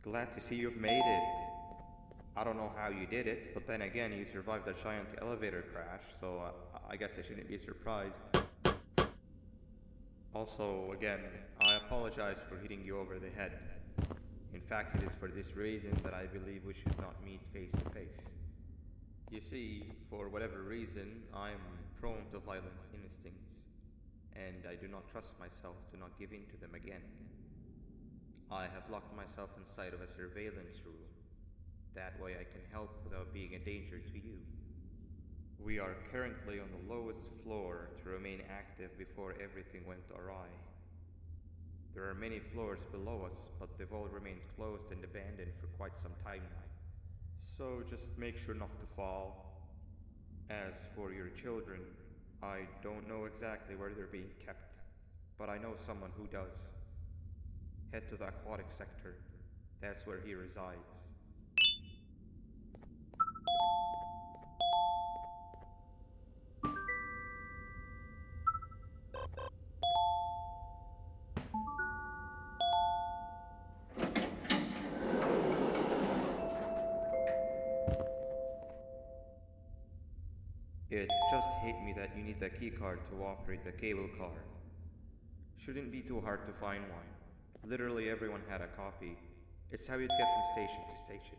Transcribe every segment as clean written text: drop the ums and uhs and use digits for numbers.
Glad to see you've made it. I don't know how you did it, but then again, you survived a giant elevator crash, so I guess I shouldn't be surprised. Also, again, I apologize for hitting you over the head. In fact, it is for this reason that I believe we should not meet face to face. You see, for whatever reason, I'm prone to violent instincts, and I do not trust myself to not give in to them again. I have locked myself inside of a surveillance room. That way I can help without being a danger to you. We are currently on the lowest floor to remain active before everything went awry. There are many floors below us, but they've all remained closed and abandoned for quite some time now. So just make sure not to fall. As for your children, I don't know exactly where they're being kept, but I know someone who does. Head to the aquatic sector. That's where he resides. It just hit me that you need the keycard to operate the cable car. Shouldn't be too hard to find one. Literally everyone had a copy. It's how you'd get from station to station.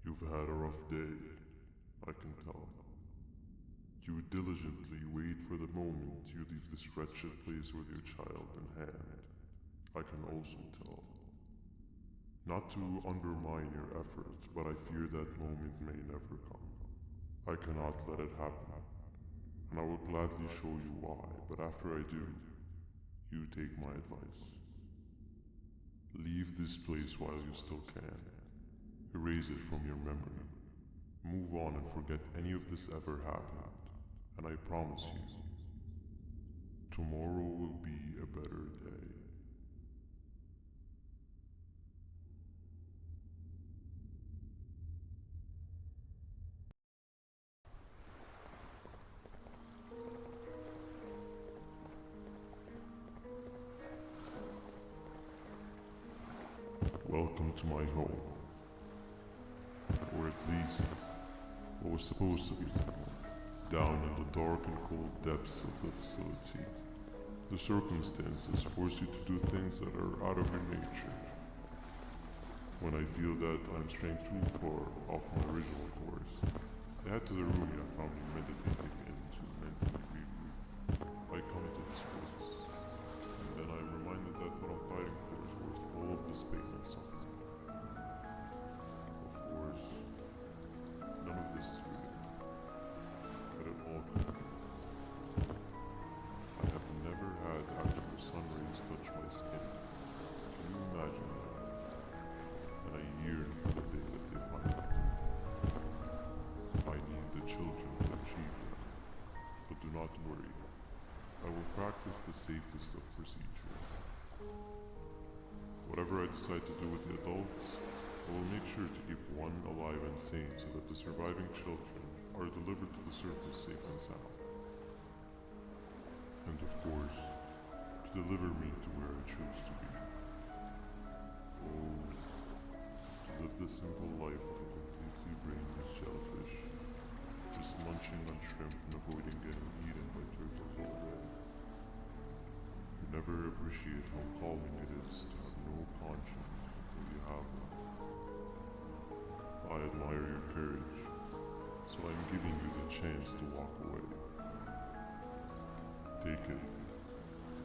You've had a rough day, I can tell. You diligently wait for the moment you leave this wretched place with your child in hand. I can also tell. Not to undermine your efforts, but I fear that moment may never come. I cannot let it happen, and I will gladly show you why, but after I do, you take my advice. Leave this place while you still can. Erase it from your memory. Move on and forget any of this ever happened. And I promise you, tomorrow will be a better day. come to my home. Or at least, what was supposed to be, down in the dark and cold depths of the facility. The circumstances force you to do things that are out of your nature. When I feel that I'm straying too far off my original course, I head to the room I found me meditating in to mentally regroup. I come to this place, and then I'm reminded that what I'm fighting for is worth all of this pain and suffering. Of course, none of this is real, but it all could be. I have never had actual sun rays touch my skin. Can you imagine that? And I yearn for the day that they find it. I need the children to achieve that. But do not worry. I will practice the safest of procedures. Whatever I decide to do with the adults, I will make sure to keep one alive and sane so that the surviving children are delivered to the surface safe and sound. And of course, to deliver me to where I choose to be. Oh, to live the simple life of a completely brainless shellfish, just munching on shrimp and avoiding getting eaten by turtles already. You never appreciate how calming it is to have no conscience until you have one. I admire your courage, so I'm giving you the chance to walk away. Take it.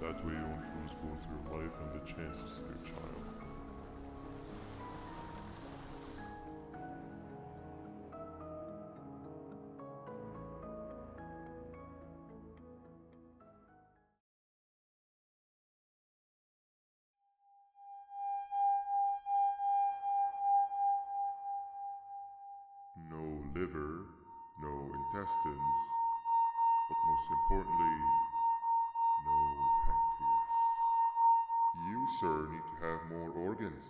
That way you won't lose both your life and the chances of your child. No liver, no intestines, but most importantly, no pancreas. You, sir, need to have more organs.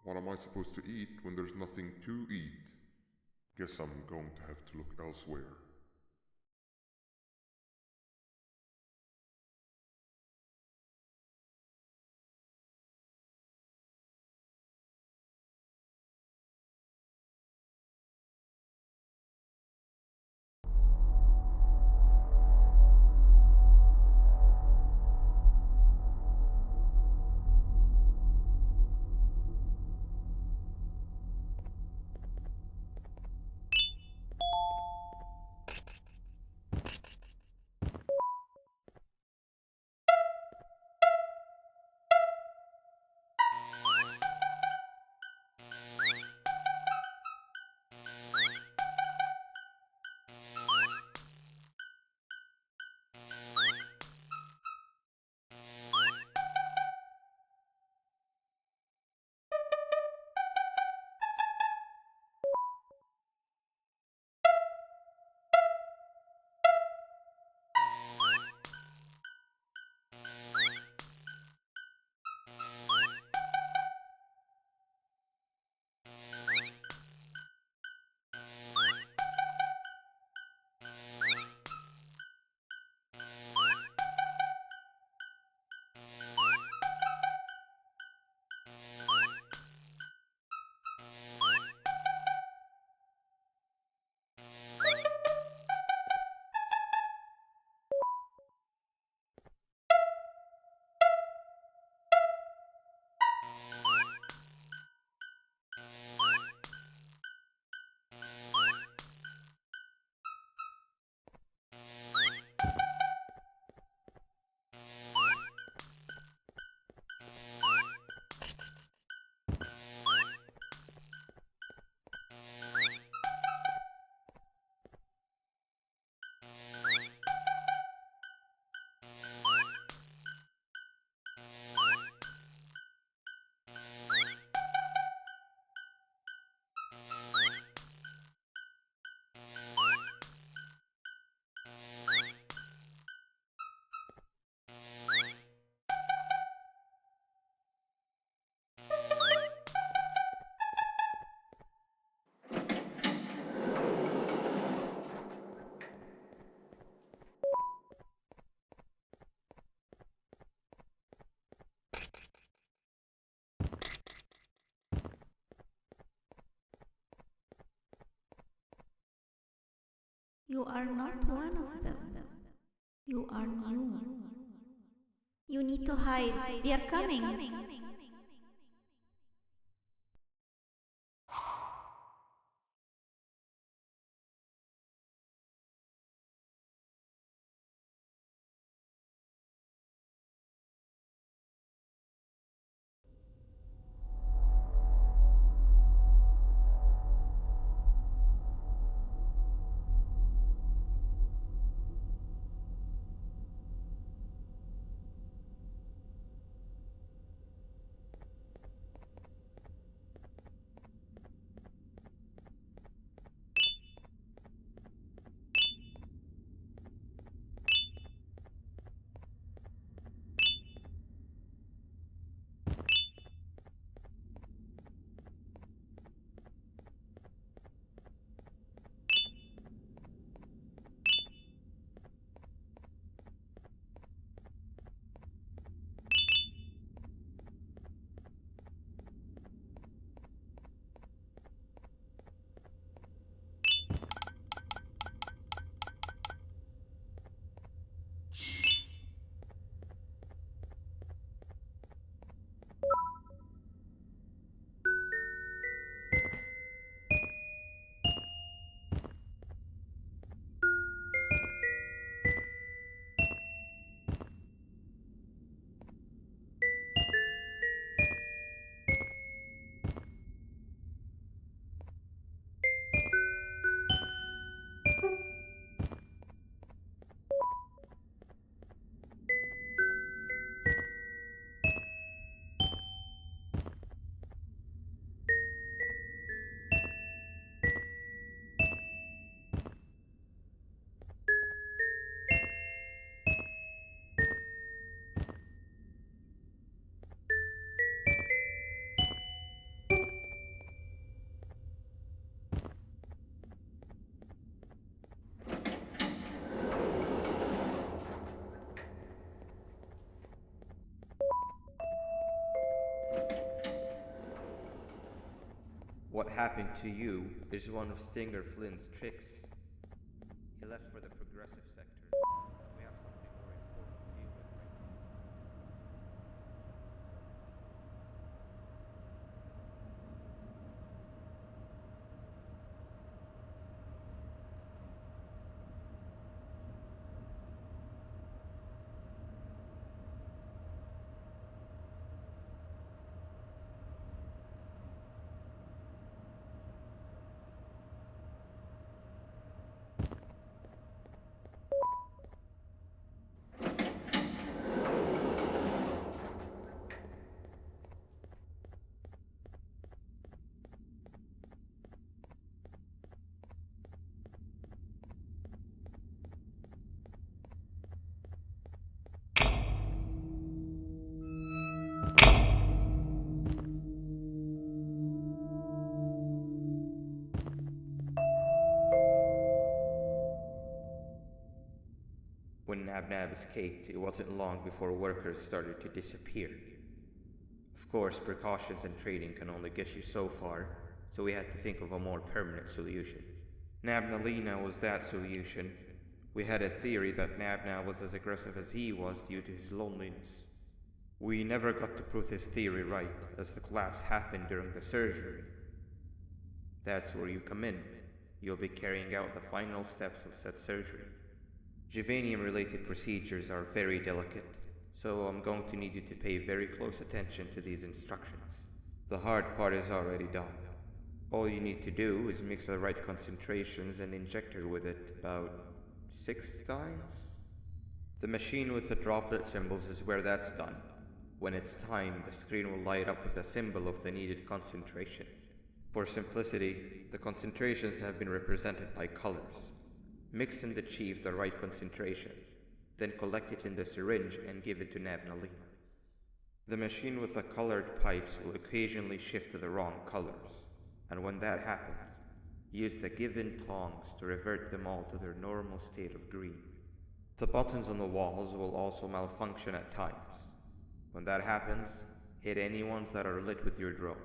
What am I supposed to eat when there's nothing to eat? Guess I'm going to have to look elsewhere. You are not one of them. You are new. You need to hide. They are coming. What happened to you is one of Stinger Flynn's tricks. He left for the progressive sector. We have something more important to deal with right now. When Nab escaped, it wasn't long before workers started to disappear. Of course, precautions and trading can only get you so far, so we had to think of a more permanent solution. Nabnalina was that solution. We had a theory that Nabna was as aggressive as he was due to his loneliness. We never got to prove this theory right, as the collapse happened during the surgery. That's where you come in. You'll be carrying out the final steps of said surgery. Juvenium-related procedures are very delicate, so I'm going to need you to pay very close attention to these instructions. The hard part is already done. All you need to do is mix the right concentrations and inject her with it about 6 times. The machine with the droplet symbols is where that's done. When it's time, the screen will light up with a symbol of the needed concentration. For simplicity, the concentrations have been represented by colors. Mix and achieve the right concentration, then collect it in the syringe and give it to Nabnalina. The machine with the colored pipes will occasionally shift to the wrong colors, and when that happens, use the given tongs to revert them all to their normal state of green. The buttons on the walls will also malfunction at times. When that happens, hit any ones that are lit with your drone.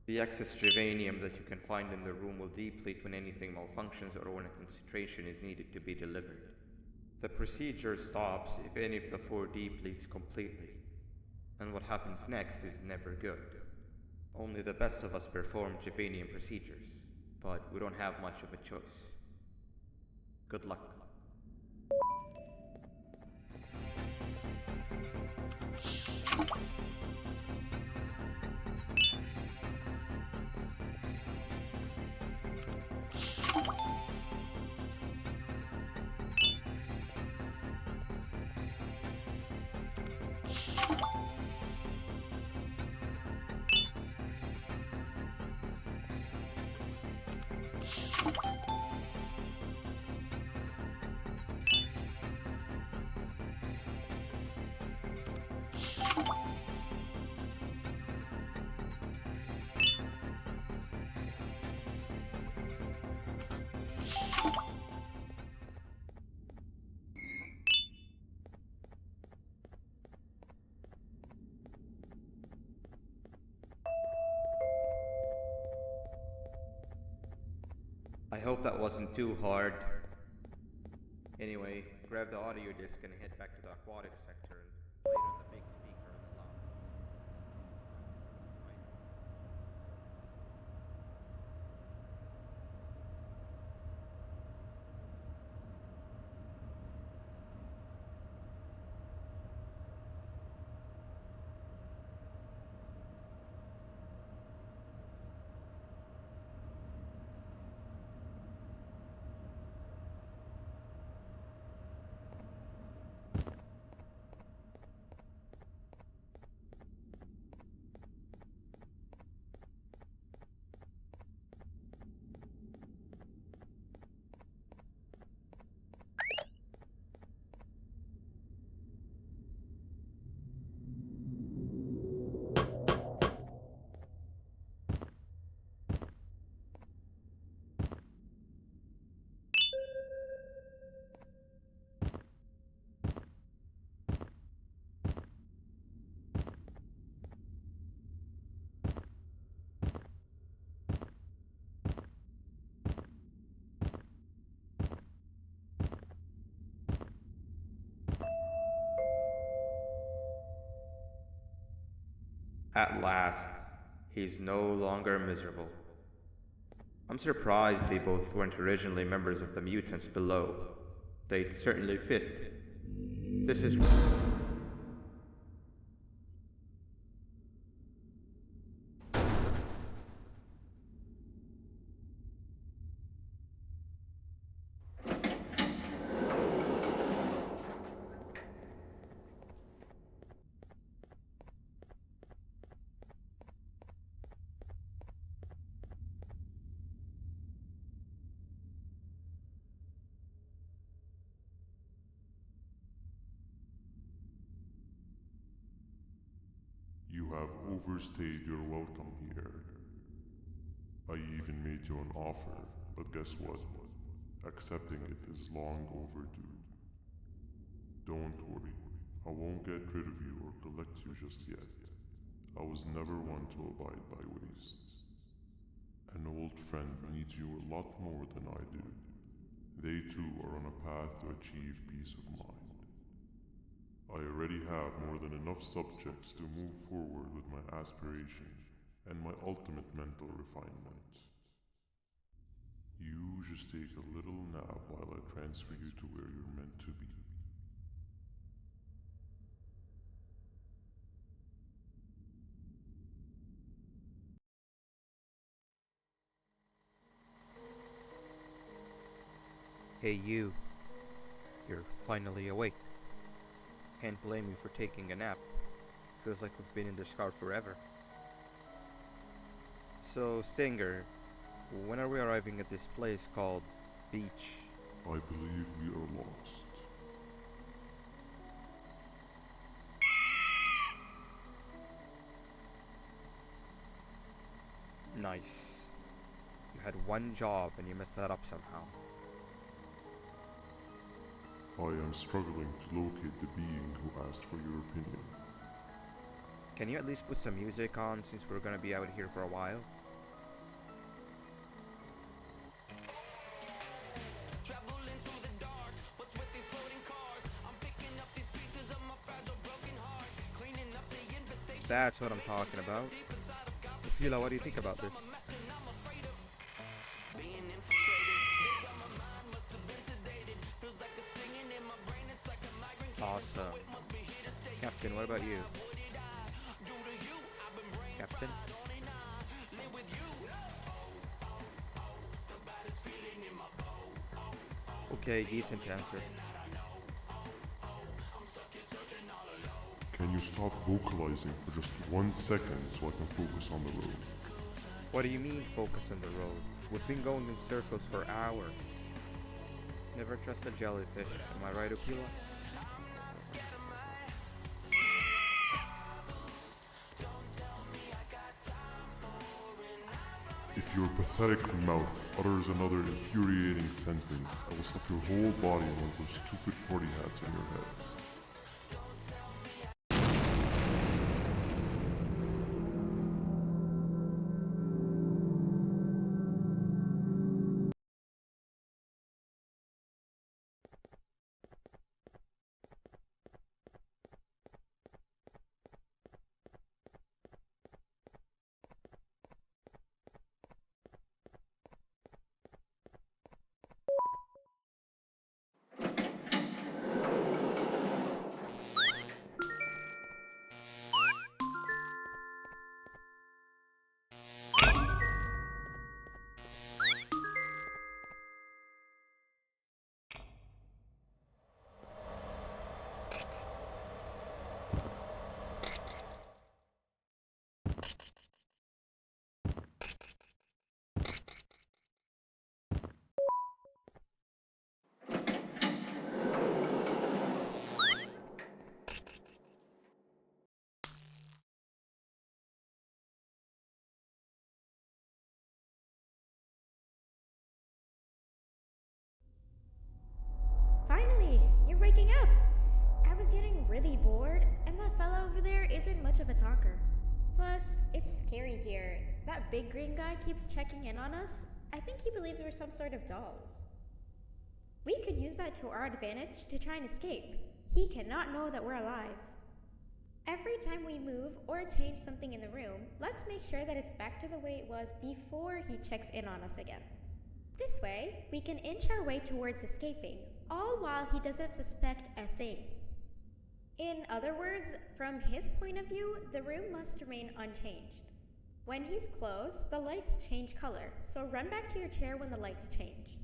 The excess Javanium that you can find in the room will deplete when anything malfunctions or when a concentration is needed to be delivered. The procedure stops if any of the four depletes completely, and what happens next is never good. Only the best of us perform Javanium procedures, but we don't have much of a choice. Good luck. I hope that wasn't too hard. Anyway, grab the audio disc and head back to the aquatic sector and play it on the big speaker on the lounge. At last, he's no longer miserable. I'm surprised they both weren't originally members of the mutants below. They'd certainly fit. This is... You have overstayed your welcome here. I even made you an offer, but guess what? Accepting it is long overdue. Don't worry, I won't get rid of you or collect you just yet. I was never one to abide by wastes. An old friend needs you a lot more than I do. They too are on a path to achieve peace of mind. I already have more than enough subjects to move forward with my aspiration and my ultimate mental refinement. You just take a little nap while I transfer you to where you're meant to be. Hey you. You're finally awake. Can't blame you for taking a nap. Feels like we've been in this car forever. So, Stinger, when are we arriving at this place called Beach? I believe we are lost. Nice. You had one job and you messed that up somehow. I am struggling to locate the being who asked for your opinion. Can you at least put some music on since we're gonna be out here for a while? That's what I'm talking about. Pila, what do you think about this? Awesome. Captain, what about you? Captain? Okay, decent answer. Can you stop vocalizing for just 1 second so I can focus on the road? What do you mean focus on the road? We've been going in circles for hours. Never trust a jellyfish, am I right, Opila? If your pathetic mouth utters another infuriating sentence, I will stuff your whole body in one of those stupid party hats on your head. Finally, you're waking up! I was getting really bored, and that fella over there isn't much of a talker. Plus, it's scary here. That big green guy keeps checking in on us. I think he believes we're some sort of dolls. We could use that to our advantage to try and escape. He cannot know that we're alive. Every time we move or change something in the room, let's make sure that it's back to the way it was before he checks in on us again. This way, we can inch our way towards escaping, all while he doesn't suspect a thing. In other words, from his point of view, the room must remain unchanged. When he's close, the lights change color, so run back to your chair when the lights change.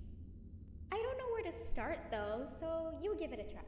I don't know where to start though, so you give it a try.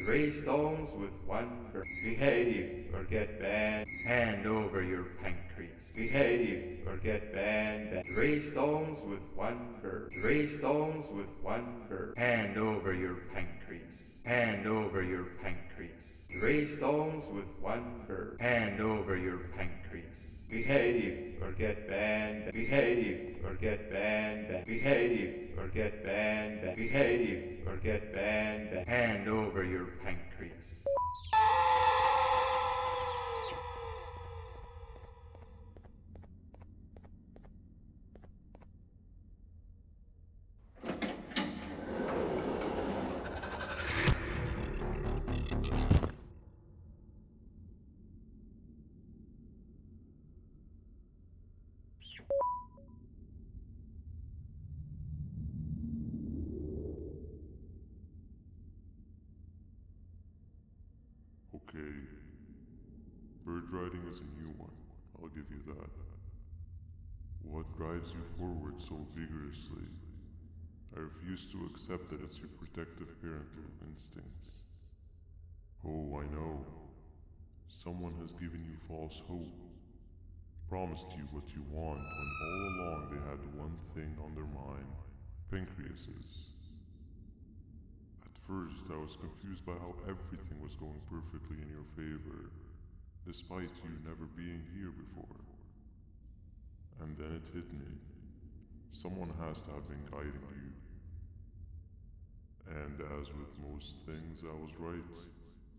3 stones with 1 bird. Behave or get banned. Hand over your pancreas. Behave or get banned. 3 stones with 1 bird. 3 stones with 1 bird. Hand over your pancreas. Hand over your pancreas. 3 stones with 1 bird. Hand over your pancreas. Behave or get banned. Behave or get banned. Behave or get banned. Behave or get banned. Hand over your pancreas. Okay. Bird riding is a new one, I'll give you that. What drives you forward so vigorously? I refuse to accept that it's your protective parental instincts. Oh, I know. Someone has given you false hope. Promised you what you want when all along they had one thing on their mind: pancreases. At first, I was confused by how everything was going perfectly in your favor, despite you never being here before. And then it hit me. Someone has to have been guiding you. And as with most things, I was right.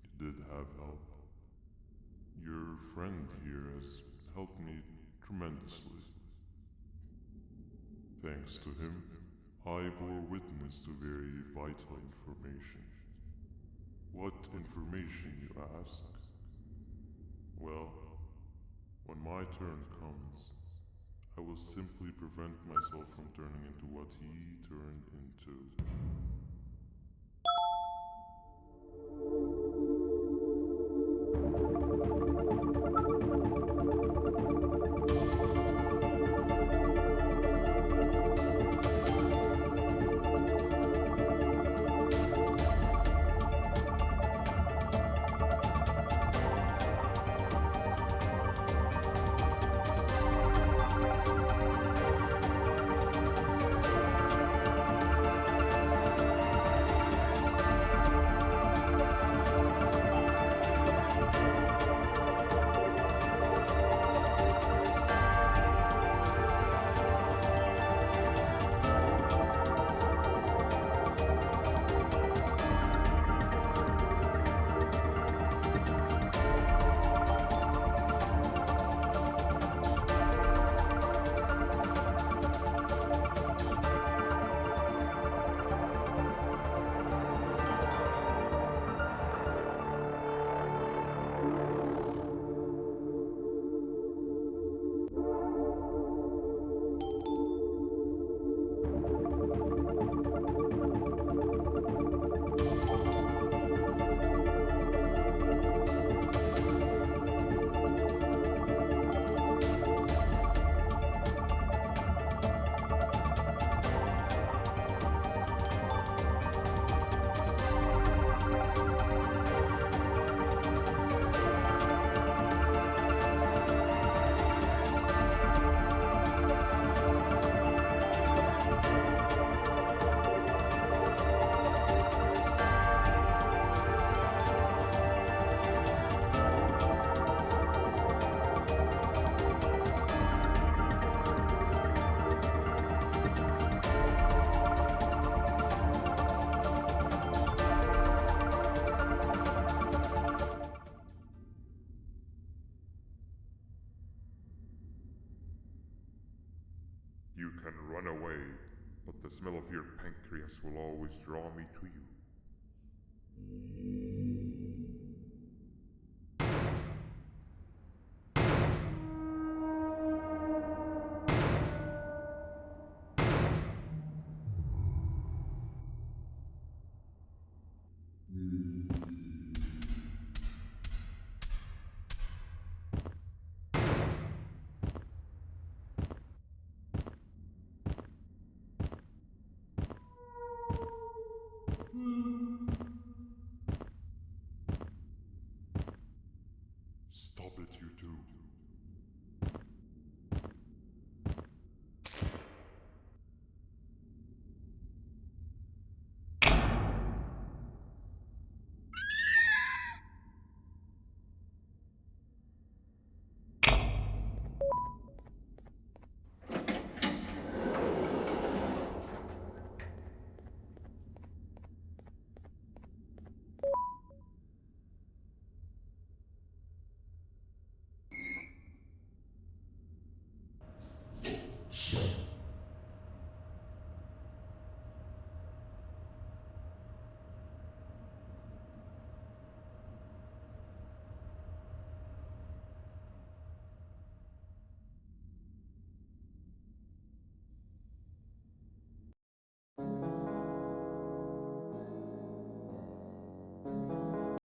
You did have help. Your friend here has helped me tremendously. Thanks to him, I bore witness to very vital information. What information, you ask? Well, when my turn comes, I will simply prevent myself from turning into what he turned into. You can run away, but the smell of your pancreas will always draw me to you.